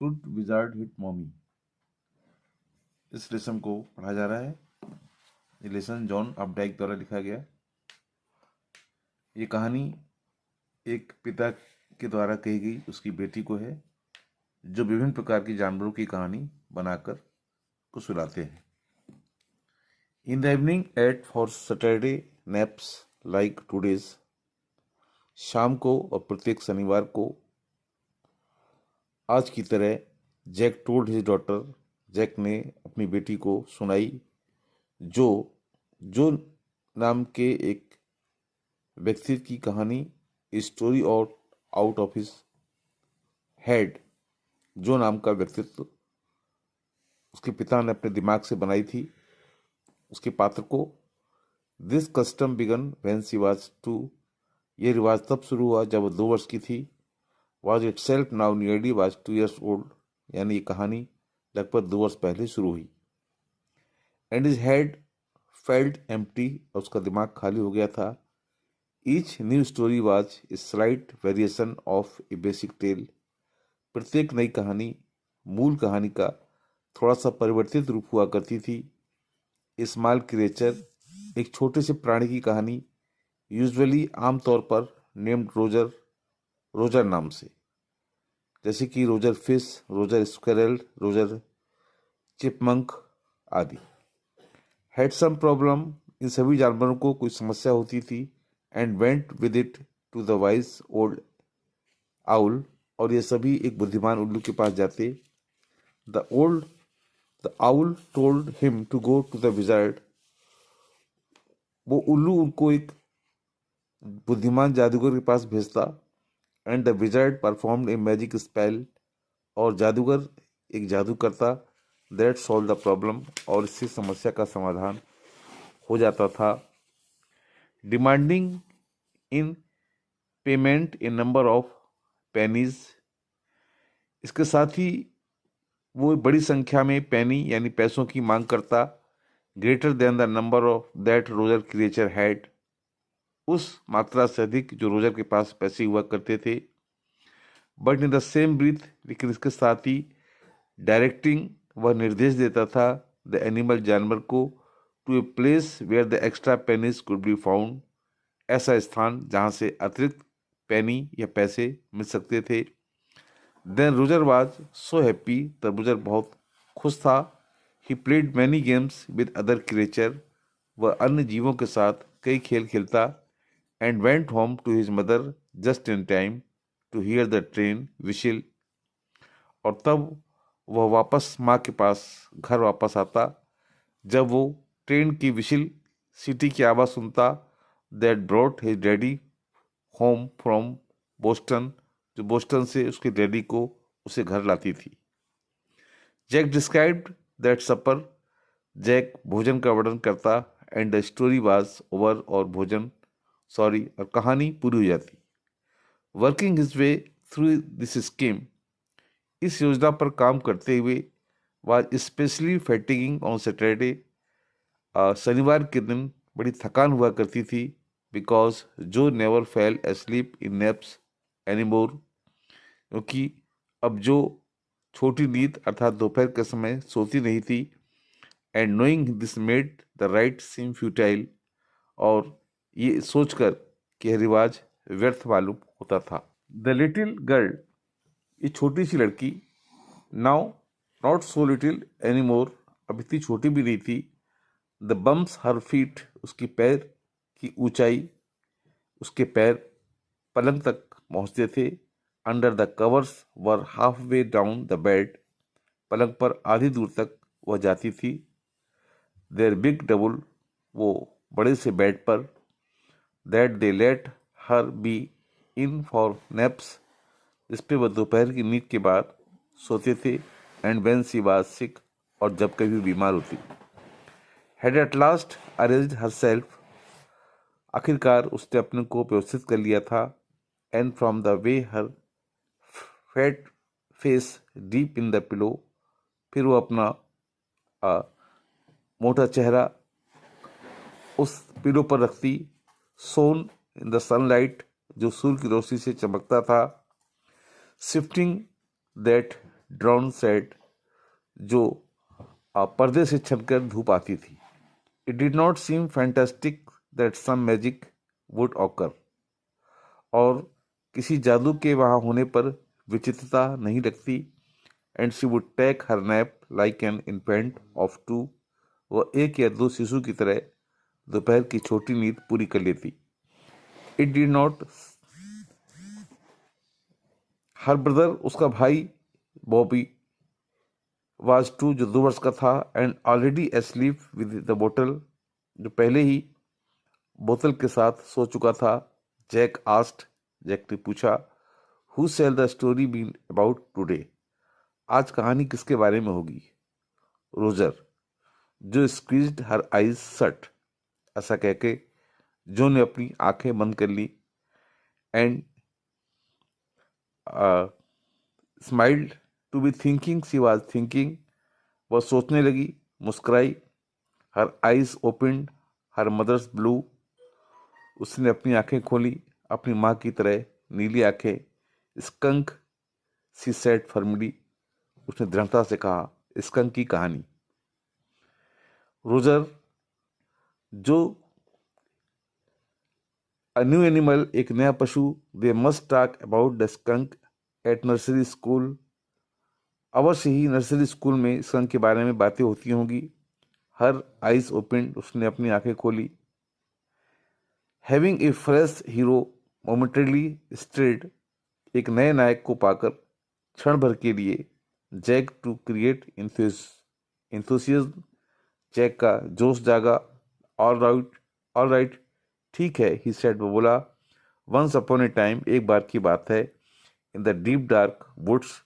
Should wizard hit mommy? इस lesson को पढ़ा जा रहा है। ये लेसन जॉन अपडाइक द्वारा लिखा गया। ये कहानी एक पिता के द्वारा कही गई उसकी बेटी को है, जो विभिन्न प्रकार की जानवरों की कहानी बनाकर को सुनाते हैं। In the evening at for Saturday naps like today's. शाम को और प्रत्येक शनिवार को आज की तरह Jack told his daughter. Jack ने अपनी बेटी को सुनाई जो जो नाम के एक व्यक्ति की कहानी, story out of his head. जो नाम का व्यक्तित्व उसके पिता ने अपने दिमाग से बनाई थी उसके पात्र को। This custom began when she was 2। यह रिवाज तब शुरू हुआ जब वो 2 वर्ष की थी। Was it self now nearly was 2 years old. यानी ये कहानी लगभग 2 वर्ष पहले शुरू हुई। And his head felt empty. और उसका दिमाग खाली हो गया था। Each new story was a slight variation of a basic tale. प्रत्येक नई कहानी मूल कहानी का थोड़ा सा परिवर्तित रूप हुआ करती थी। स्मॉल क्रिएचर, एक छोटे से प्राणी की कहानी, यूजुअली आमतौर पर नेम्ड रोजर नाम से, जैसे कि Roger fish, Roger squirrel, Roger chipmunk आदि। Had some problem. इन सभी जानवरों को कोई समस्या होती थी। And went with it to the wise old owl. और ये सभी एक बुद्धिमान उल्लू के पास जाते। The owl told him to go to the wizard. वो उल्लू उनको एक बुद्धिमान जादूगर के पास भेजता। And the wizard performed a magic spell. और जादूगर एक जादू करता। That solve the problem. और इससे समस्या का समाधान हो जाता था। Demanding in payment A number of pennies. इसके साथ ही वो बड़ी संख्या में पेनी यानी पैसों की मांग करता। Greater than the number of that Roger creature had. उस मात्रा से अधिक जो रोजर के पास पैसे हुआ करते थे। But in the same breath, लेकिन इसके साथ ही डायरेक्टिंग, वह निर्देश देता था द एनिमल जानवर को to a place where the extra pennies could be found. ऐसा स्थान जहाँ से अतिरिक्त पेनी या पैसे मिल सकते थे। Then Roger was so happy. तब रोजर बहुत खुश था। He played many games with other creature. वह अन्य जीवों के साथ कई खेल खेलता। And went home to his mother just in time to hear the train whistle. और तब वह वापस माँ के पास घर वापस आता जब वो ट्रेन की विशिल सिटी की आवाज़ सुनता। That brought his daddy home from Boston. जो बोस्टन से उसके डैडी को उसे घर लाती थी। Jack described that supper. Jack भोजन का वर्णन करता। And the story was over. और कहानी पूरी हो जाती। Working his way through this scheme. इस योजना पर काम करते हुए was specially fatiguing on Saturday. शनिवार के दिन बड़ी थकान हुआ करती थी। बिकॉज जो नेवर फेल एस्लीप इन नैप्स एनीमोर। क्योंकि अब जो छोटी नींद अर्थात दोपहर के समय सोती नहीं थी। And knowing this made the right seem futile. और ये सोचकर कि यह रिवाज व्यर्थ मालूम होता था। द लिटिल गर्ल, ये छोटी सी लड़की, now not so little any more, अब इतनी छोटी भी नहीं थी। द बम्स हर फीट, उसकी पैर की ऊंचाई, उसके पैर पलंग तक पहुंचते थे। Under the covers were half way down the bed, पलंग पर आधी दूर तक वह जाती थी। देयर बिग डबल, वो बड़े से बेड पर। That they let her be in for naps, इस पे वह दोपहर की नींद के बाद सोते थे। And when she was sick, और जब कभी बीमार होती। Had at last arranged herself, आखिरकार उसने अपने को व्यवस्थित कर लिया था। And from the way her fat face deep in the pillow, फिर वो अपना मोटा चेहरा उस पिलो पर रखती। सोन इन द सनलाइट, जो सूर्य की रोशनी से चमकता था। शिफ्टिंग दैट ड्राउन सेट जो पर्दे से छनकर धूप आती थी। It did not seem fantastic that some magic would occur, और किसी जादू के वहाँ होने पर विचित्रता नहीं लगती। And she would take her nap like an infant of 2, वह 1 या 2 शिशु की तरह दोपहर की छोटी नींद पूरी कर लेती। It did not her brother, उसका भाई बॉबी वाज 2, जो 2 वर्ष का था, and already asleep with the बोतल, जो पहले ही बोतल के साथ सो चुका था। जैक आस्ट, जैक ने पूछा, who shall the story been about today, आज कहानी किसके बारे में होगी। रोजर, जो स्क्वीज्ड हर आइज शट, ऐसा कहके जो ने अपनी आंखें बंद कर ली, and smiled to be thinking she was thinking, वह सोचने लगी, मुस्कुराई। Her eyes opened her mother's blue, उसने अपनी आंखें खोली, अपनी माँ की तरह नीली आंखें। स्कंक सी सेड फर्मली, उसने दृढ़ता से कहा, स्कंक की कहानी। रोजर, जो अ न्यू एनिमल, एक नया पशु, they must talk about the skunk at nursery school, अवश्य ही नर्सरी स्कूल में स्कंक के बारे में बातें होती होंगी। हर आइज ओपन, उसने अपनी आंखें खोली। Having a fresh hero momentarily stirred, एक नए नायक को पाकर क्षण भर के लिए Jack to create enthusiasm, Jack का जोश जागा। ऑल राइट, ठीक है, ही सेड, वो बोला। वंस अपॉन ए टाइम, एक बार की बात है, in the deep dark woods,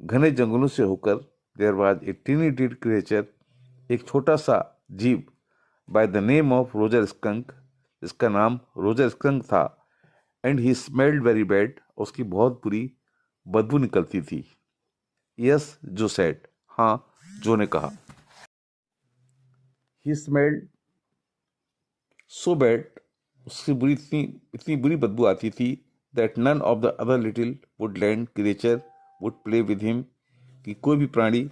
घने जंगलों से होकर, देयर वाज ए टीनी टिड क्रिएचर, एक छोटा सा जीव, by the name of Roger skunk, जिसका नाम रोजर स्कंक था। And he smelled very bad, उसकी बहुत बुरी बदबू निकलती थी। यस, जो सेड, हाँ, जो ने कहा। ही स्मेल्ड सो बैड, उसकी इतनी बुरी बदबू आती थी, that none of the other little woodland creatures would play with him, कि कोई भी प्राणी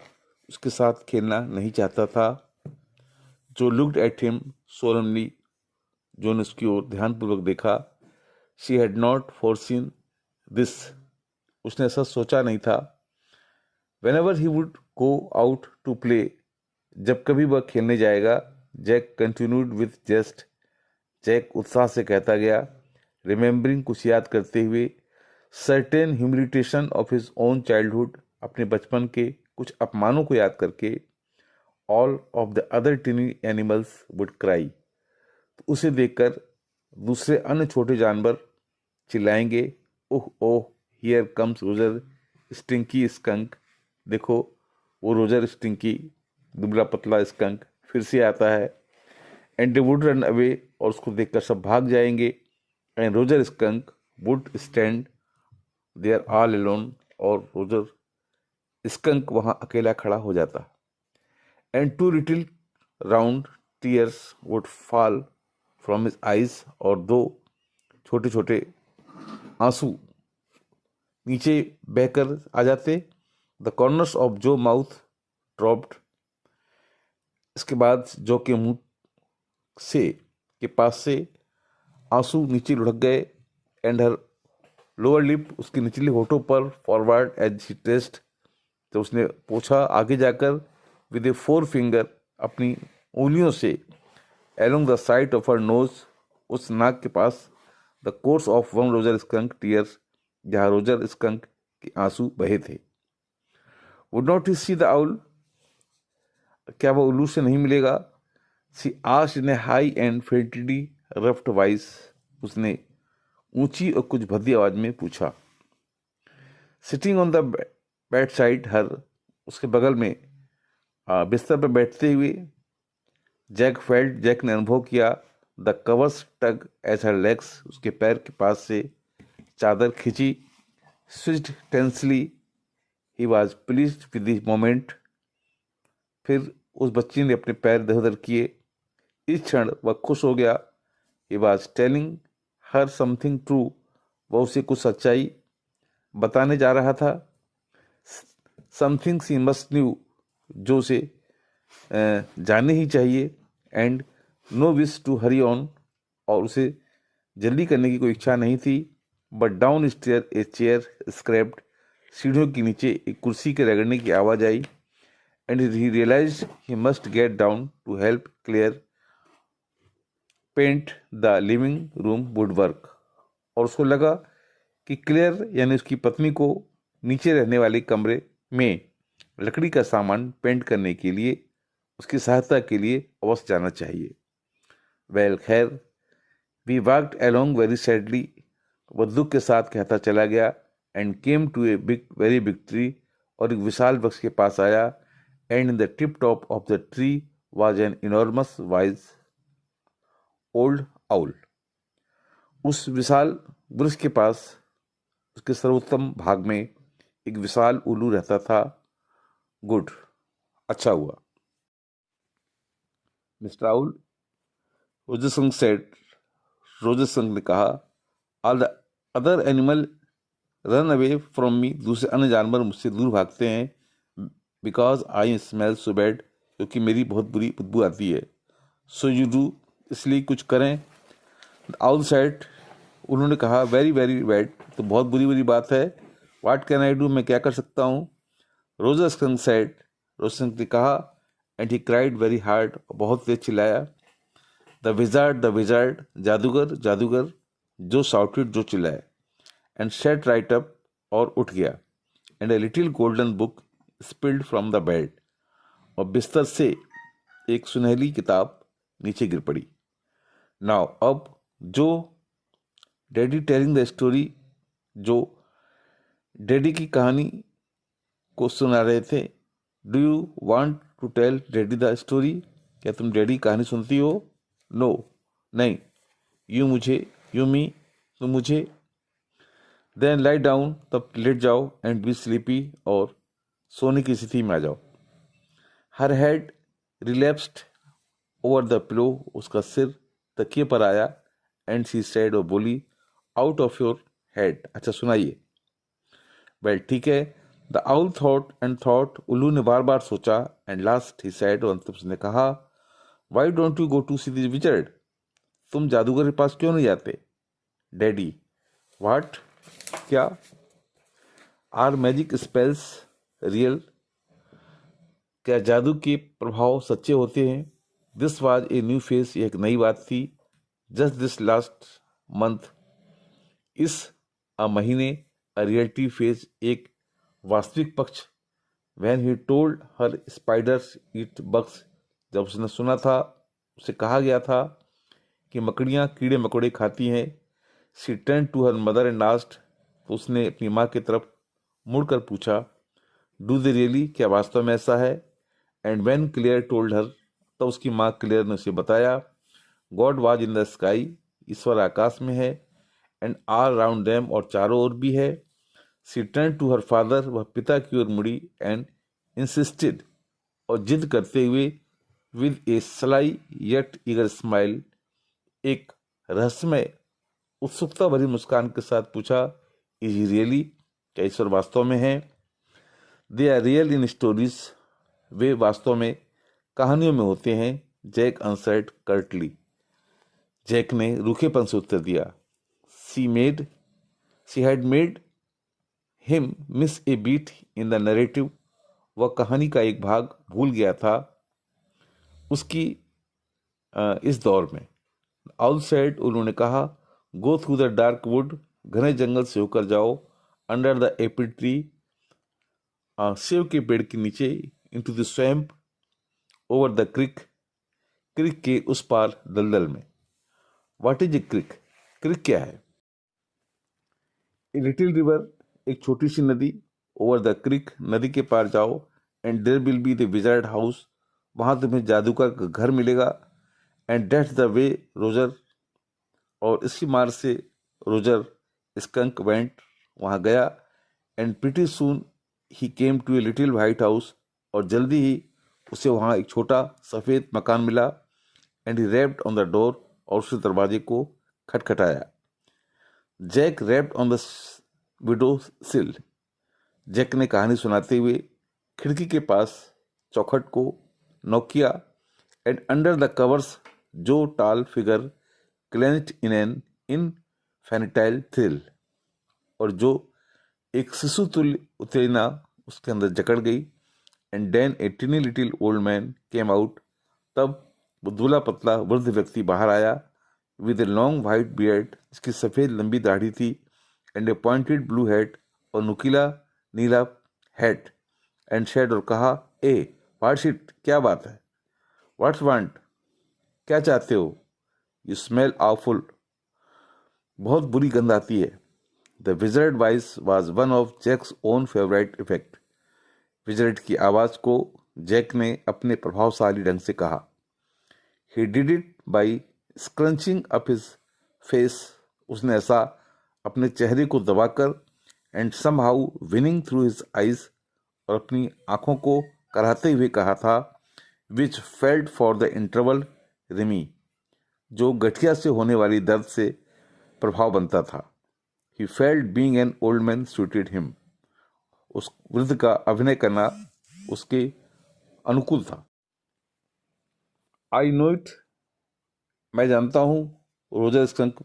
उसके साथ खेलना नहीं चाहता था। जो लुक्ड एट हिम सोलमली, जो ने उसकी ओर ध्यानपूर्वक देखा। She had not foreseen this, उसने ऐसा सोचा नहीं था। Whenever he would go out to play, जब कभी वह खेलने जाएगा, Jack continued with zest, Jack उत्साह से कहता गया, रिमेंबरिंग, कुछ याद करते हुए, certain humiliation of his own childhood, अपने बचपन के कुछ अपमानों को याद करके। All of the other tiny animals would cry, उसे देखकर दूसरे अन्य छोटे जानवर चिल्लाएंगे, ओह ओह, here comes Roger stinky skunk, देखो वो रोजर स्टिंकी, दुबला पतला स्कंक फिर से आता है। And they would run away, और उसको देखकर सब भाग जाएंगे। And Roger Skunk would stand there all alone, और रोजर स्कंक वहां अकेला खड़ा हो जाता। And 2 little round tears would fall from his eyes, और 2 छोटे छोटे आंसू नीचे बहकर आ जाते। The corners of Jo mouth dropped, इसके बाद जो के मुंह से के पास से आंसू नीचे लुढ़क गए। एंड हर लोअर लिप, उसकी निचली होठों पर, फॉरवर्ड एज ही टेस्ट, तो उसने पूछा आगे जाकर, विद ए 4 फिंगर, अपनी उंगलियों से, along the side of her nose, उस नाक के पास, the course of one Roger skunk tears, जहाँ रोजर स्कंक के आंसू बहे थे। Would not he see the owl, क्या वह उल्लू से नहीं मिलेगा। She asked in a high and faintly roughed voice, उसने ऊंची और कुछ भद्दी आवाज में पूछा। Sitting on the bedside her, उसके बगल में बिस्तर पर बैठते हुए, जैक ने अनुभव किया, the covers tug as her legs, उसके पैर के पास से चादर खींची। Switched tensely, he was pleased with the moment, फिर उस बच्ची ने अपने पैर इधर उधर किए, इस क्षण वह खुश हो गया। He was telling her something true, वह उसे कुछ सच्चाई बताने जा रहा था। Some things he must knew, जो उसे जानने ही चाहिए, and no wish to hurry on, और उसे जल्दी करने की कोई इच्छा नहीं थी। But down stair a chair scraped, सीढ़ियों के नीचे एक कुर्सी के रगड़ने की आवाज़ आई, and he realize he must get down to help Clare paint the living room would work. और उसको लगा कि क्लियर यानी उसकी पत्नी को नीचे रहने वाले कमरे में लकड़ी का सामान पेंट करने के लिए उसकी सहायता के लिए अवश्य जाना चाहिए। वेल खैर, we walked along very sadly, वह दुख के साथ कहता चला गया, and came to a big very big tree, और एक विशाल वृक्ष के पास आया, and in the tip top of the tree was an enormous wise old owl. उस विशाल वृक्ष के पास उसके सर्वोत्तम भाग में एक विशाल उल्लू रहता था। गुड, अच्छा हुआ। मिस्टर आउल, रोजरसंग सेड, रोजरसंग ने कहा, all the other animal run away from me, दूसरे अन्य जानवर मुझसे दूर भागते हैं, because I smell so bad, क्योंकि मेरी बहुत बुरी बदबू आती है। सो यू डू, इसलिए कुछ करें। आउल सेड, उन्होंने कहा, वेरी वेरी बैड, तो बहुत बुरी बुरी बात है। व्हाट कैन आई डू, मैं क्या कर सकता हूँ। रोजरसंग सेड, रोजरसंग ने कहा, and he cried very hard, बहुत तेज चिल्लाया। द विजार्ड, जादूगर, जादूगर, जो शाउटेड, जो चिल्लाए, एंड सेट राइट अप, और उठ गया, and a little golden book spilled from the bed, और बिस्तर से एक सुनहली किताब नीचे गिर पड़ी। नाउ अब Jo daddy telling the story, जो डैडी की कहानी को सुना रहे थे, do you want to tell daddy the story, क्या तुम डैडी की कहानी सुनती हो। नो, नहीं। यू मी, तुम मुझे। देन लाई डाउन, तब लेट जाओ, एंड बी स्लीपी, और सोने की स्थिति में आ जाओ। Her head relapsed over the pillow, उसका सिर तकिए पर आया, एंड शी सेड, और बोली, आउट ऑफ योर हेड, अच्छा सुनाइए। वेल ठीक है। The owl thought and thought, उल्लू ने बार बार सोचा, एंड लास्ट ही सेड, और अंत उसने कहा, why don't you go to see the wizard, तुम जादूगर के पास क्यों नहीं जाते। डैडी, व्हाट, क्या, आर मैजिक स्पेल्स रियल, क्या जादू के प्रभाव सच्चे होते हैं। This was a new phase, एक नई बात थी। जस्ट दिस लास्ट मंथ, इस महीने, अ रियलिटी फेस, एक वास्तविक पक्ष। When he told her spiders eat bugs, जब उसने सुना था, उसे कहा गया था कि मकड़ियाँ कीड़े मकोड़े खाती हैं। She turn to her mother and asked, तो उसने अपनी माँ की तरफ मुड़कर पूछा, डू दे रियली, क्या वास्तव में ऐसा है। And when Clare told her, तब उसकी माँ क्लियर ने उसे बताया, god was in the sky, ईश्वर आकाश में है, एंड ऑल राउंड देम, और चारों ओर भी है। She turn to her father, वह पिता की ओर मुड़ी, एंड इंसिस्टेड, और जिद करते हुए, with A sly yet eager smile, एक रहस्यमय उत्सुकता भरी मुस्कान के साथ पूछा, इज ही रियली, क्या ईश्वर वास्तव में है। They are real in stories, वे वास्तव में कहानियों में होते हैं। जैक आंसर्ड कर्टली, जैक ने रूखेपन से उत्तर दिया। She had made him miss a beat in the narrative, वह कहानी का एक भाग भूल गया था उसकी इस दौर में। आउल सेड, उन्होंने कहा, go through the dark wood, घने जंगल से होकर जाओ, अंडर द एप्पल ट्री, सेव के पेड़ के नीचे, into the swamp, over the creek, creek के उस पार दलदल में। व्हाट इज ए क्रिक, क्रिक क्या है। ए लिटिल रिवर, एक छोटी सी नदी, ओवर द क्रिक, नदी के पार जाओ, and there will be the wizard house, वहाँ तुम्हें जादूगर का घर मिलेगा, and that's the way Roger, और इसी मार्ग से रोजर स्कंक वेंट, वहाँ गया, and pretty soon he came to a little white house, और जल्दी ही उसे वहाँ एक छोटा सफ़ेद मकान मिला, and he rapped on the door, और उसने दरवाजे को खटखटाया। Jack rapped on the window sill, जैक ने कहानी सुनाते हुए खिड़की के पास चौखट को नॉक किया and under the covers Jo tall figure clenched in an infantile thrill, और जो एक शिशु तुल्य उत्तेजना उसके अंदर जकड़ गई। And then a tiny little old man came out, तब वो दूल्हा पतला वृद्ध व्यक्ति बाहर आया with a long white beard, जिसकी सफ़ेद लंबी दाढ़ी थी, and a pointed blue hat, और नुकीला नीला हेड, एंड शेड, और कहा, ए व्हाट्स इट, क्या बात है, व्हाट्स वांट, क्या चाहते हो, यू स्मेल आवफुल, बहुत बुरी गंध आती है। The wizard voice was one of Jack's own favourite effect, wizard की आवाज़ को जैक ने अपने प्रभावशाली ढंग से कहा। He did it by scrunching up his face, उसने ऐसा अपने चेहरे को दबाकर, and somehow whining through his eyes, और अपनी आंखों को कराहते हुए कहा था, which felt for the interval रिमी, जो गठिया से होने वाली दर्द से प्रभाव बनता था। He felt being an old man suited him, उस वृद्ध का अभिनय करना उसके अनुकूल था। आई नो इट, मैं जानता हूँ, Roger skunk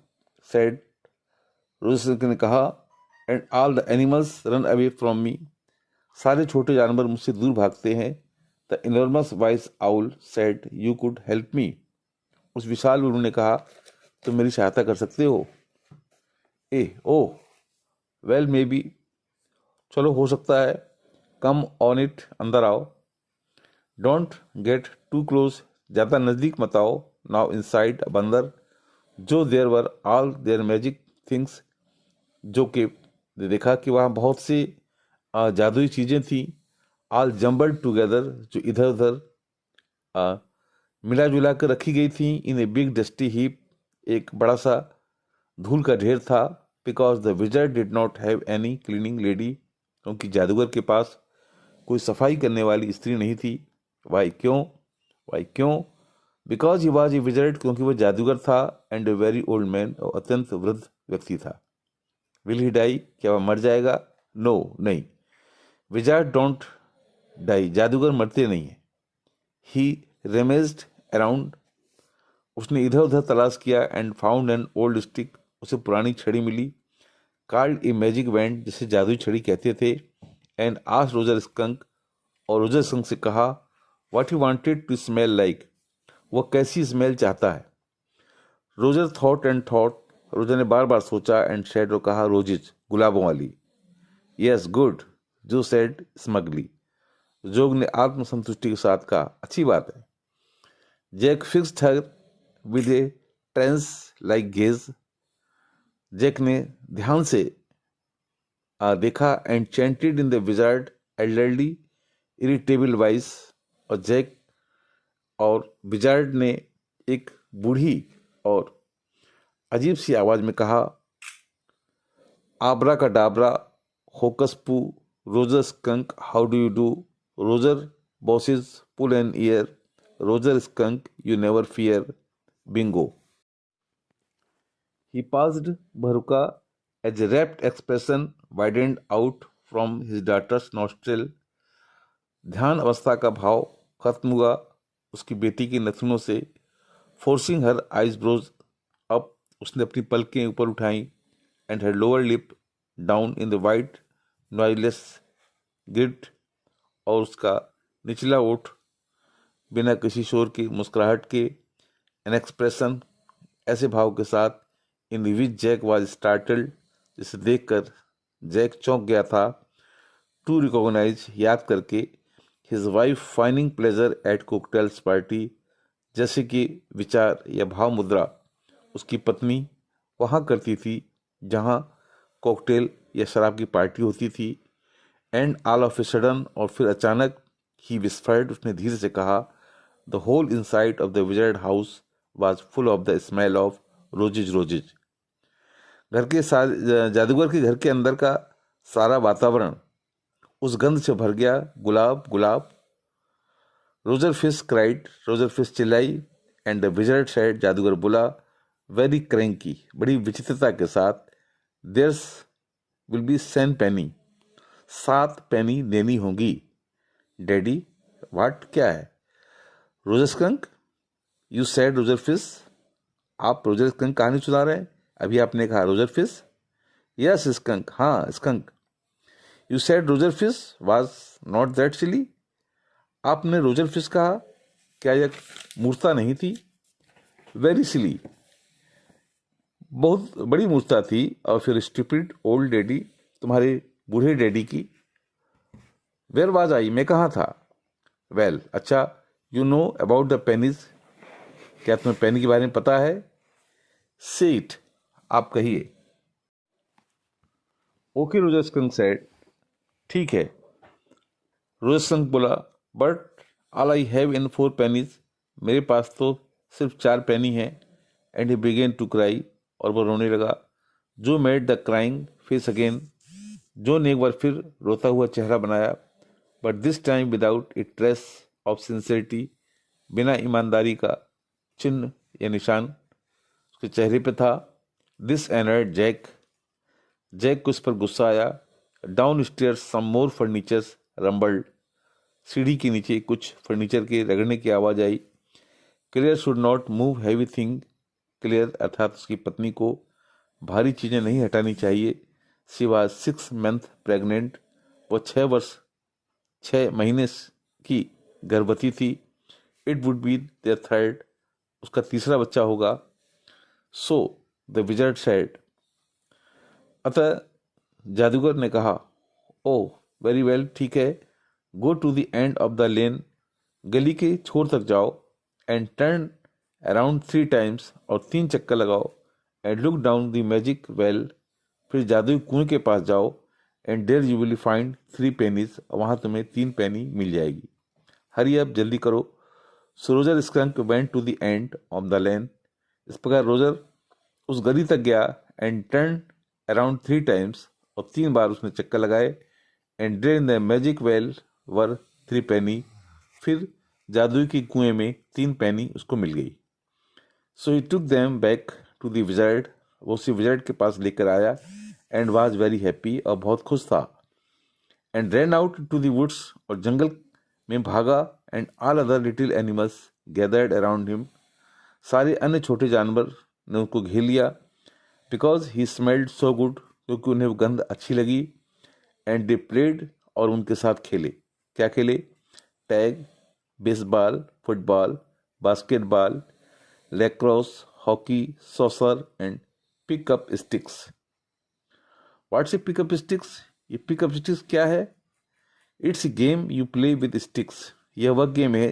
said, Roger skunk ने कहा, and all the animals run away from me, सारे छोटे जानवर मुझसे दूर भागते हैं। The enormous vice owl said, you could help me, उस विशाल उल्लू ने कहा, तुम मेरी सहायता कर सकते हो। ओह, वेल मे बी, चलो हो सकता है, कम ऑन इट, अंदर आओ, डोंट गेट टू क्लोज, ज़्यादा नज़दीक मत आओ, नाउ इनसाइड, अब अंदर, जो there were all their magic things, जो कि देखा कि वहाँ बहुत सी जादुई चीज़ें थीं, ऑल जम्बल्ड टुगेदर, जो इधर उधर मिला जुला कर रखी गई थी, इन ए बिग डस्टी हीप, एक बड़ा सा धूल का ढेर था। Because the wizard did not have any cleaning lady, क्योंकि जादूगर के पास कोई सफाई करने वाली स्त्री नहीं थी। वाई, क्यों? Because he was a wizard, क्योंकि वह जादूगर था, and a very old man, और अत्यंत वृद्ध व्यक्ति था। विल ही डाई, क्या वह मर जाएगा? नो, नहीं, विजर्ड डोंट डाई, जादूगर मरते नहीं हैं। ही रेमेज्ड अराउंड, उसने इधर उधर तलाश किया, and found an old stick, उसे पुरानी छड़ी मिली, कॉल्ड ए मैजिक बैंड, जिसे जादुई छड़ी कहते थे, एंड आस्क्ड रोजर स्कंक, और रोजर स्कंक से कहा, what he wanted to smell like, वह कैसी स्मेल चाहता है। Roger thought and thought, Roger ने बार बार सोचा, एंड शेड, और कहा, रोजिज, गुलाबों वाली। Yes, good, Jo said smugly, Jo ने आत्मसंतुष्टि के साथ कहा, अच्छी बात है। Jack fixed her with a trance like gaze, Jack ने ध्यान से देखा, and chanted in the wizard elderly irritable voice, और जैक और विजार्ड ने एक बूढ़ी और अजीब सी आवाज में कहा, आब्रा का डाबरा, होकस पू, Roger Skunk, how do you do, Roger bosses, pull an ear, Roger skunk, you never fear, bingo. He paused, भरुका, as a rapt expression widened out from his daughter's nostril. ध्यान अवस्था का भाव खत्म हुआ उसकी बेटी की नथनों से। Forcing her eyebrows up, उसने अपनी पलकें ऊपर उठाई, and her lower lip down in the white noiseless grit, और उसका निचला ओठ बिना किसी शोर की मुस्कुराहट के, एन एक्सप्रेशन, ऐसे भाव के साथ, इन विच जैक वॉज स्टार्टल्ड, जिसे देखकर जैक चौंक गया था, टू रिकॉग्नाइज, याद करके, his wife finding pleasure at cocktails party, जैसे कि विचार या भाव मुद्रा उसकी पत्नी वहाँ करती थी जहाँ कॉकटेल या शराब की पार्टी होती थी। And all of a sudden, और फिर अचानक, ही विस्फर्ड, उसने धीरे से कहा, the whole inside of the wizard house was full of the smell of roses. घर के जादूगर के घर के अंदर का सारा वातावरण उस गंध से भर गया, गुलाब। Roger fish cried, Roger fish चिल्लाई, एंड द विजर्ड सेड, जादूगर बोला, वेरी क्रैंकी, बड़ी विचित्रता के साथ, there's will be 7 penny, 7 penny देनी होगी, डैडी, व्हाट, क्या है? Roger skunk, you said Roger fish, आप रोजर स्कंक कहानी सुना रहे हैं? अभी आपने कहा रोजर फिश। यस स्कंक, हाँ skunk. You said Roger fish was not that silly, आपने रोजर फिश कहा, क्या यह मूर्खता नहीं थी? वेरी सिली, बहुत बड़ी मूर्खता थी। और फिर स्टूपिड ओल्ड डैडी, तुम्हारे बूढ़े डैडी की। वेयर वाज आई, मैं कहाँ था? वेल, अच्छा, you know about the pennies, क्या तुम्हें पेनी के बारे में पता है? से इट, आप कहिए। ओके रोजर स्कंक सेड, ठीक है। रोजर स्कंक बोला, but all I have in 4 pennies, मेरे पास तो सिर्फ 4 पेनी हैं। And he began to cry, और वह रोने लगा। Jo made the crying face again, Jo ने एक बार फिर रोता हुआ चेहरा बनाया, but this time without a trace of sincerity, बिना ईमानदारी का चिन्ह या निशान उसके चेहरे पे था। दिस एनर्ड जैक, जैक को इस पर गुस्सा आया। Downstairs some more furnitures rumbled, सीढ़ी के नीचे कुछ फर्नीचर के रगड़ने की आवाज आई। Clare should not move heavy thing, Clare अर्थात उसकी पत्नी को भारी चीजें नहीं हटानी चाहिए। शी वाज 6 मंथ प्रेग्नेंट, वो 6 महीने की गर्भवती थी। It would be there third, उसका तीसरा बच्चा होगा। सो द विजर्ड सेड, अतः जादूगर ने कहा, ओह वेरी वेल, ठीक है। Go to the end of the lane, गली के छोर तक जाओ। एंड टर्न अराउंड 3 टाइम्स, और 3 चक्कर लगाओ। And look down the magic well, फिर जादुई कुएं के पास जाओ। And there you will find 3 pennies, वहां तुम्हें 3 पेनी मिल जाएगी। हरी अब, जल्दी करो। So Roger skunk went to the end of the lane, इस प्रकार रोजर उस गली तक गया। एंड टर्न अराउंड 3 टाइम्स, और 3 बार उसने चक्कर लगाए। And there in the magic well were 3 penny, फिर जादुई की कुएं में 3 पेनी उसको मिल गई। So he took them back to the wizard, वो उसी विजर्ड के पास लेकर आया। एंड वाज वेरी हैप्पी, और बहुत खुश था। And ran out to the woods, और जंगल में भागा। And all other little animals gathered around him, सारे अन्य छोटे जानवर ने उनको घेर लिया। Because he smelled so good, क्योंकि उन्हें वो गंध अच्छी लगी। एंड दे प्लेड, और उनके साथ खेले। क्या खेले? Tag, baseball, football, basketball, lacrosse, hockey, saucer and pickup sticks. What's A pickup sticks? ये पिकअप स्टिक्स क्या है? It's game you play with sticks, यह वह गेम है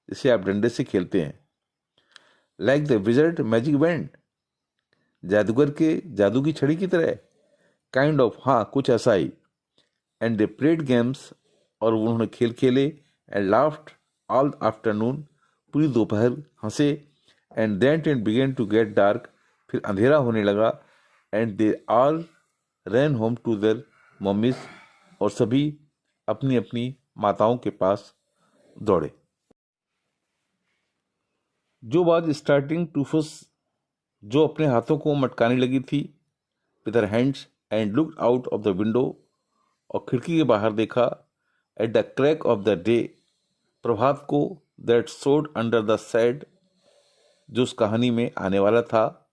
जिसे आप डंडे से खेलते हैं। Like the wizard magic band, जादूगर के जादू की छड़ी की तरह। काइंड ऑफ, हाँ कुछ ऐसा ही। एंड दे प्लेड गेम्स, और उन्होंने खेल खेले। एंड लाफ्ड ऑल आफ्टरनून, पूरी दोपहर हंसे। And then it began to get dark, फिर अंधेरा होने लगा। And they all ran home to their mummies, और सभी अपनी अपनी माताओं के पास दौड़े। जो बात स्टार्टिंग टू फुस, जो अपने हाथों को मटकाने लगी थी with her hands, and looked out of the window, और खिड़की के बाहर देखा। At the crack of the day, प्रभात को। दैट सोड अंडर द सैड, जो उस कहानी में आने वाला था।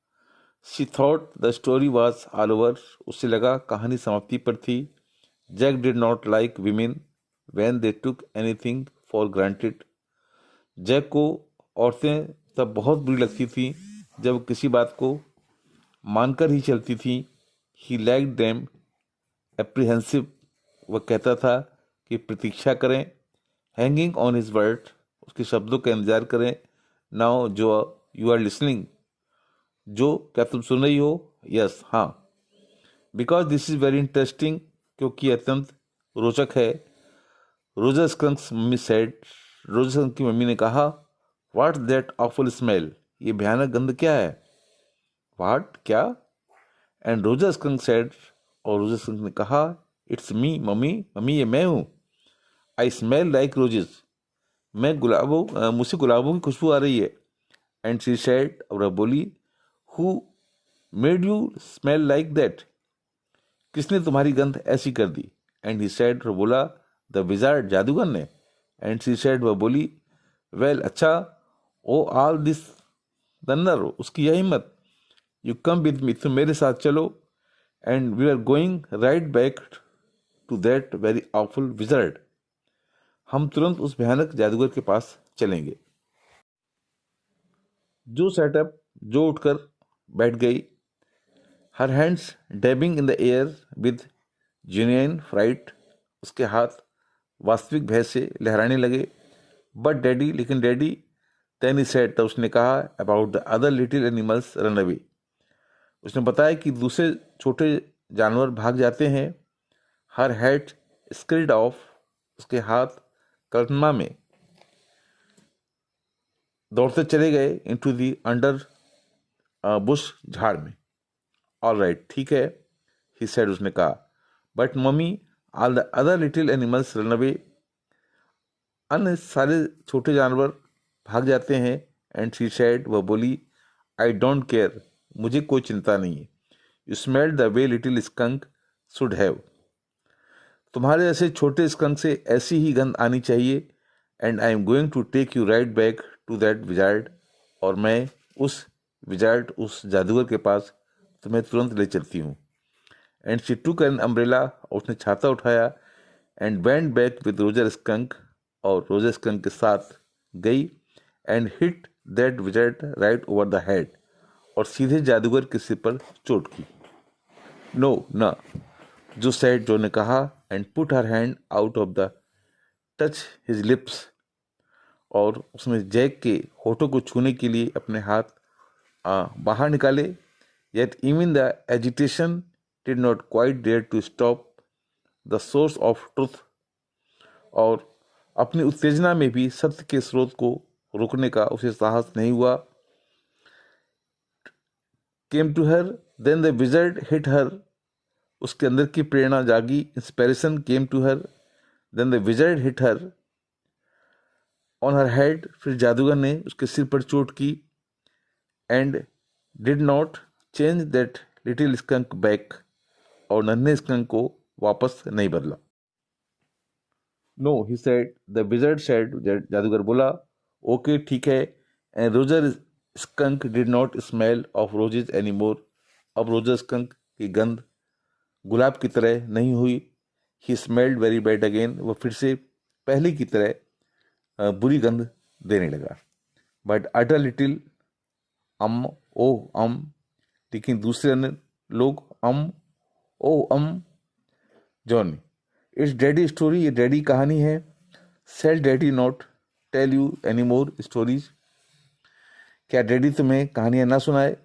She thought the story was all over, उसे लगा कहानी समाप्ति पर थी। Jack did not like women when they took anything for granted, Jack को औरतें तब बहुत बुरी लगती थी जब किसी बात को मानकर ही चलती थी। ही लाइक देम एप्रीहेंसिव, वह कहता था कि प्रतीक्षा करें। हैंगिंग ऑन हिज वर्ड, उसके शब्दों का इंतजार करें। नाउ जो यू आर लिसनिंग, जो क्या तुम सुन रही हो? यस, हाँ। Because this is very interesting, क्योंकि अत्यंत रोचक है। Roger Skunk's mummy said, Roger Skunk की मम्मी ने कहा, व्हाट दैट ऑफुल स्मेल, ये भयानक गंध क्या है? व्हाट, क्या? एंड रोजर स्कंक सेड, और रोजर स्कंक ने कहा, इट्स मी मम्मी, मम्मी ये मैं हूँ। आई स्मेल लाइक रोजेस, मैं मुझसे गुलाबों की खुशबू आ रही है। एंड शी सेड, और वह बोली, who made you smell like that, किसने तुम्हारी गंध ऐसी कर दी? एंड ही सेड, और बोला, द विजार्ड, जादूगर ने। एंड शी सेड, वह बोली, वेल अच्छा, ओ ऑल दिस दन्नर, उसकी यह हिम्मत, यू कम विद मी, तुम मेरे साथ चलो, and we are going right back to that very awful wizard, हम तुरंत उस भयानक जादूगर के पास चलेंगे। जो सेटअप, जो उठकर बैठ गई, her hands dabbing in the air with genuine fright, उसके हाथ वास्तविक भय से लहराने लगे। बट डैडी, लेकिन डैडी, देन ही सेड, तब उसने कहा, about the other little animals run away, उसने बताया कि दूसरे छोटे जानवर भाग जाते हैं। हर हेड स्क्रिड ऑफ, उसके हाथ कल्पना में दौड़ते चले गए इनटू दी अंडर बुश, झाड़ में। ऑल राइट, ठीक है, ही सेड, उसने कहा, but mummy, all the other little animals run away, अन्य सारे छोटे जानवर भाग जाते हैं। एंड शी सेड, वह बोली, आई डोंट केयर, मुझे कोई चिंता नहीं है। You smelled the way little skunk should have, तुम्हारे ऐसे छोटे स्कंक से ऐसी ही गंध आनी चाहिए। And I am going to take you right back to that wizard, और मैं उस विजार्ड, उस जादूगर के पास तुम्हें तुरंत ले चलती हूँ। And she took an umbrella, उसने छाता उठाया, and went back with Roger Skunk, और रोजर स्कंक के साथ गई, and hit that wizard right over the head, और सीधे जादूगर के सिर पर चोट की। नो न, जो सेड, जो ने कहा, and put her hand out of the touch his lips, और उसने जैक के होठों को छूने के लिए अपने हाथ बाहर निकाले। Yet even the agitation did not quite dare to stop the source of truth, और अपनी उत्तेजना में भी सत्य के स्रोत को रोकने का उसे साहस नहीं हुआ। Came to her, then the wizard hit her, उसके अंदर की प्रेरणा जागी, inspiration came to her, then the wizard hit her on her head, फिर जादूगर ने उसके सिर पर चोट की। And did not change that little skunk back, और नन्हे स्कंक को वापस नहीं बदला। No, he said, the wizard said, जादूगर बोला, ओके ठीक है। And Roger Skunk did not smell of roses any more, अब रोजर स्कंक की गंध गुलाब की तरह नहीं हुई। ही स्मेल्ड वेरी बैड अगेन, वो फिर से पहले की तरह बुरी गंध देने लगा। बट अटर लिटिल ओ लेकिन दूसरे अन्य लोग oh Johnny, it's daddy story, ये डैडी कहानी है। Shall daddy not tell you any more stories, क्या डैडी तुम्हें कहानियां ना सुनाए।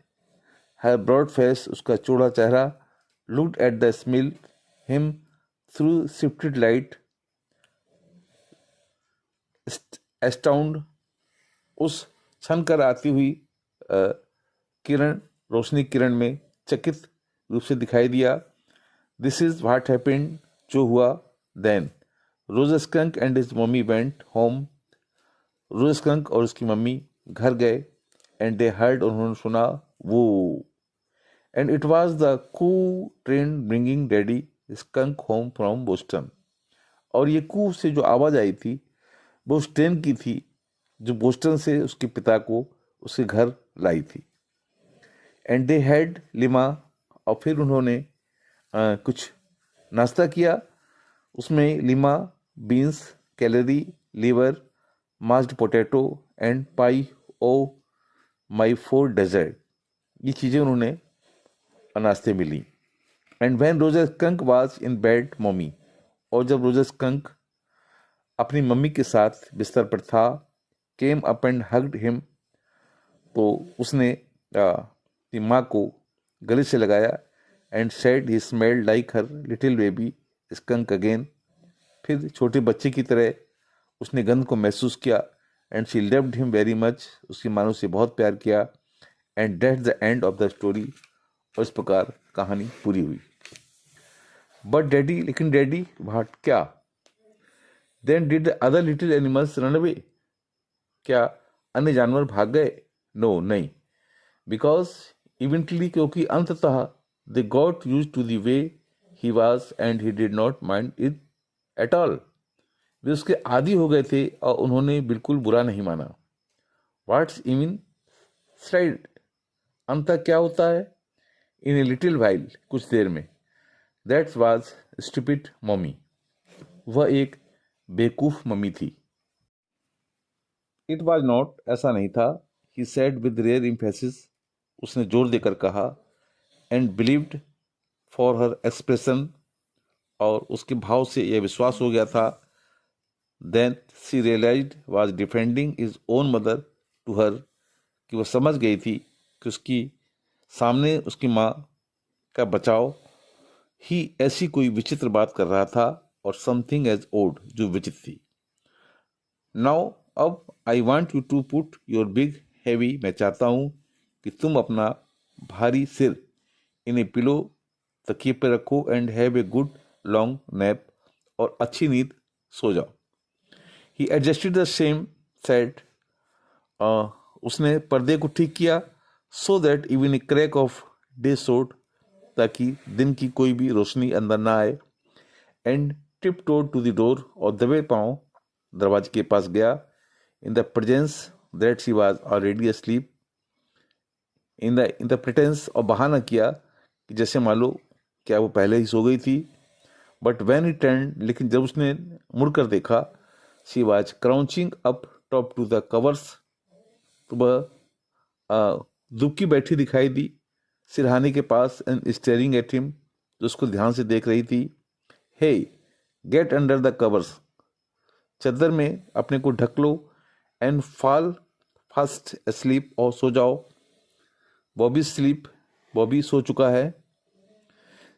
हर ब्रॉड फेस, उसका चौड़ा चेहरा, looked at the smile him through shifted light, astound, उस छन कर आती हुई किरण, रोशनी किरण में चकित रूप से दिखाई दिया। दिस इज व्हाट हैपेंड, जो हुआ। Then Rose Skunk and his mummy went home, Rose Skunk और उसकी मम्मी घर गए। एंड दे हर्ड, उन्होंने सुना, वो, and it was the coo train bringing Daddy Skunk home from Boston, और ये कू से जो आवाज आई थी वो उस ट्रेन की थी जो बोस्टन से उसके पिता को उसके घर लाई थी। एंड दे हैड लिमा, और फिर उन्होंने कुछ नाश्ता किया, उसमें lima, beans, celery, liver, mashed potato and pie O my for dessert, ये चीज़ें उन्होंने नाश्ते में ली। And when Roger Skunk was in bed mummy, और जब रोजर स्कंक अपनी मम्मी के साथ बिस्तर पर था, came up and hugged him, तो उसने अपनी माँ को गले से लगाया। And said he smelled like her little baby skunk again, फिर छोटे बच्चे की तरह उसने गंध को महसूस किया। And she loved him very much, उसकी माँ ने उसे बहुत प्यार किया। And that's the end of the story, और इस प्रकार कहानी पूरी हुई। बट डैडी, लेकिन डैडी, व्हाट, क्या। Then did the other little animals run away, क्या अन्य जानवर भाग गए। नो, नहीं। बिकॉज इवेंटली, क्योंकि अंततः they got use to the way he was, and he did not mind it at all, वे उसके आदी हो गए थे और उन्होंने बिल्कुल बुरा नहीं माना। व्हाट्स इवन स्लाइड, अंत क्या होता है? इन ए लिटिल वाइल, कुछ देर में। दैट वाज स्टूपिड मम्मी, वह एक बेवकूफ मम्मी थी। इट वाज नॉट, ऐसा नहीं था। He said with rare emphasis, उसने जोर देकर कहा। And believed for her expression, और उसके भाव से यह विश्वास हो गया था। Then she realised was defending his own mother to her, कि वह समझ गई थी कि उसकी सामने उसकी माँ का बचाव ही ऐसी कोई विचित्र बात कर रहा था, और समथिंग एज ओड, जो विचित्र थी। नाउ अब I want you to put your big heavy, मैं चाहता हूँ कि तुम अपना भारी सिर इन ए पिलो, तकिए पर रखो, and have a good long nap, और अच्छी नींद सो जाओ। He adjusted the same set, उसने पर्दे को ठीक किया। So that even a crack of day showed, ताकि दिन की कोई भी रोशनी अंदर ना आए। And tiptoed to the door, और दबे पांव दरवाजे के पास गया। In the presence that she was already asleep, in the pretence, और बहाना किया कि जैसे मान लो क्या वो पहले ही सो गई थी। बट वैन ही टर्न, लेकिन जब उसने मुड़कर देखा, she was crouching up top to the covers, तो वह दुबकी बैठी दिखाई दी सिरहाने के पास, एंड स्टेयरिंग एट हिम, जो उसको ध्यान से देख रही थी। Hey, get under the covers, चद्दर में अपने को ढक लो, एंड फॉल फास्ट स्लीप, और सो जाओ। बॉबी स्लीप, बॉबी सो चुका है।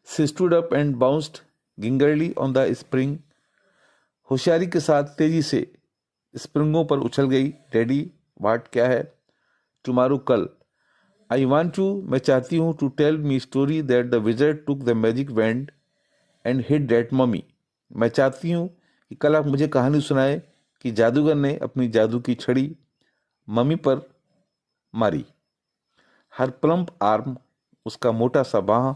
She stood up and bounced gingerly on the spring, होशियारी के साथ तेजी से स्प्रिंगों पर उछल गई। डैडी, वाट, क्या है? टुमारो, कल। आई वांट यू, मैं चाहती हूँ, to tell me story that the wizard took the magic wand and hid that mummy, मैं चाहती हूँ कि कल आप मुझे कहानी सुनाए कि जादूगर ने अपनी जादू की छड़ी मम्मी पर मारी। हर प्लम्प आर्म, उसका मोटा सा बाह,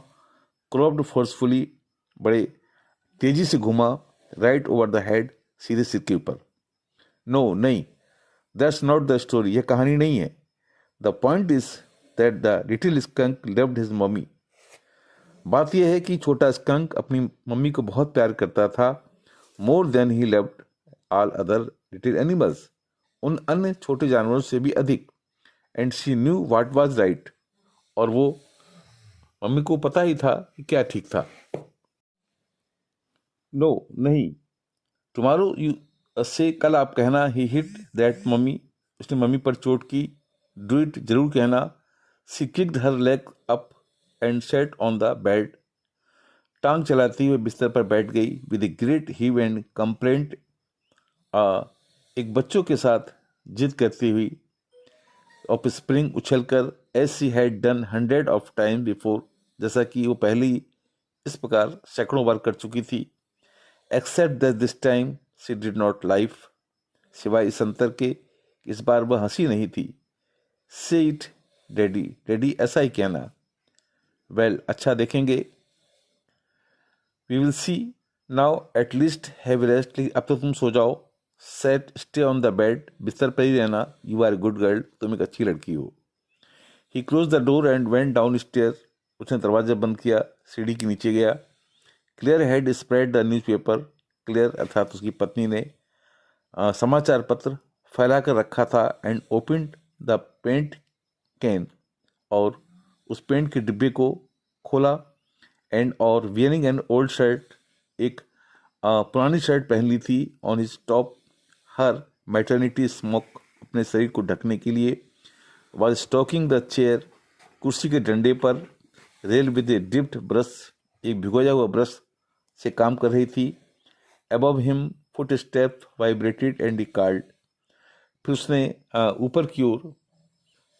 क्रॉप्ड फोर्सफुली, बड़े तेजी से घुमा, राइट ओवर द हेड, सीधे सिर के ऊपर। नो, नहीं, दैट्स नॉट द स्टोरी, यह कहानी नहीं है। The point is that the little skunk loved his mummy, बात यह है कि छोटा स्कंक अपनी मम्मी को बहुत प्यार करता था। More than he loved all other little animals, उन अन्य छोटे जानवरों से भी अधिक। And she knew what was right, और वो मम्मी को पता ही था कि क्या ठीक था। नो, नहीं, टुमारो यू से, कल आप कहना। ही हिट दैट मम्मी, उसने मम्मी पर चोट की। डू इट, जरूर कहना। She kicked her leg up and sat on the bed, टांग चलाती हुए बिस्तर पर बैठ गई। With a great heave and complaint, एक बच्चों के साथ जिद करती हुई, ऑफ स्प्रिंग, उछलकर, as she had done hundred of time before, जैसा कि वो पहले ही इस प्रकार सैकड़ों बार कर चुकी थी। Except that this time she did not life, सिवाय इस अंतर के इस बार वह हंसी नहीं थी। से इट डैडी, डैडी ऐसा ही कहना। वेल, अच्छा, देखेंगे। We will see. Now at least have rest, अब तो तुम सो जाओ। Set stay on the bed, बिस्तर पर ही रहना। यू आर गुड गर्ल, तुम एक अच्छी लड़की हो। He close the door and went down stair, उसने दरवाजा बंद किया, सीढ़ी के नीचे गया। Clare had spread the newspaper, Clare अर्थात उसकी पत्नी ने समाचार पत्र फैला कर रखा था। And opened the paint can, और उस पेंट के डिब्बे को खोला। एंड और वियरिंग एन ओल्ड शर्ट, एक पुरानी शर्ट पहन ली थी। On his top her maternity smoke, अपने शरीर को ढकने के लिए। वाज स्टॉकिंग द चेयर, कुर्सी के डंडे पर। Rail with A dipped brush, एक भिगोया हुआ ब्रश से काम कर रही थी। Above him foot step vibrated and he called, फिर उसने ऊपर की ओर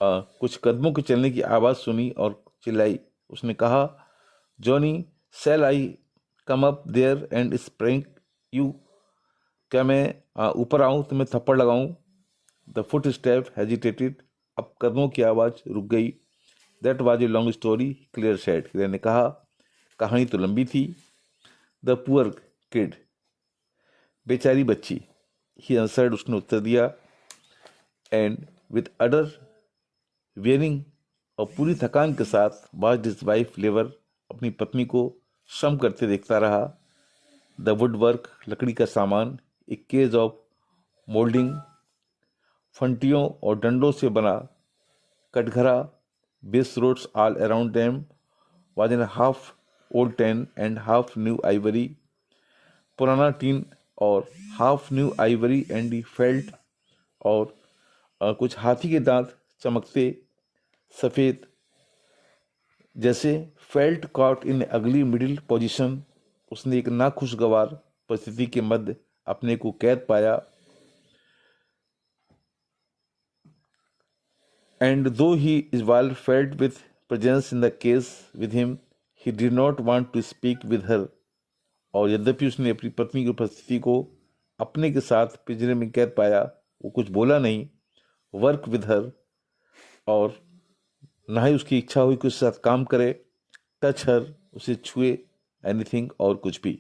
कुछ कदमों के चलने की आवाज़ सुनी और चिल्लाई। उसने कहा, Johnny, shall I come up there and spank you, क्या मैं ऊपर आऊँ तुम्हें थप्पड़ लगाऊं? द फुट स्टेप हेजिटेटेड, अब कदमों की आवाज़ रुक गई। That was a long story, clear said, clear ने कहा, कहानी तो लंबी थी। द पुअर किड, बेचारी बच्ची, ही आंसर्ड, उसने उत्तर दिया। एंड विथ अडर वेयरिंग, और पूरी थकान के साथ वॉच्ड हिज वाइफ लेबर, अपनी पत्नी को श्रम करते देखता रहा। द वुड वर्क, लकड़ी का सामान, ए केज ऑफ मोल्डिंग, फंटियों और डंडों से बना कटघरा, base rods all around them was in half old tin and half new ivory, पुराना टीन और half new Ivory, and he felt, और कुछ हाथी के दांत चमकते सफ़ेद जैसे। फेल्ट कॉट इन अगली मिडिल पोजीशन, उसने एक नाखुशगवार परिस्थिति के मध्य अपने को कैद पाया। And though he is well felt with presence in the case with him, he did not want to speak with her, और यद्यपि उसने अपनी पत्नी की उपस्थिति को अपने के साथ पिंजरे में कैद पाया, वो कुछ बोला नहीं। वर्क विद हर, और ना ही उसकी इच्छा हुई कि उसके साथ काम करे। टच हर, उसे छुए, एनीथिंग, और कुछ भी।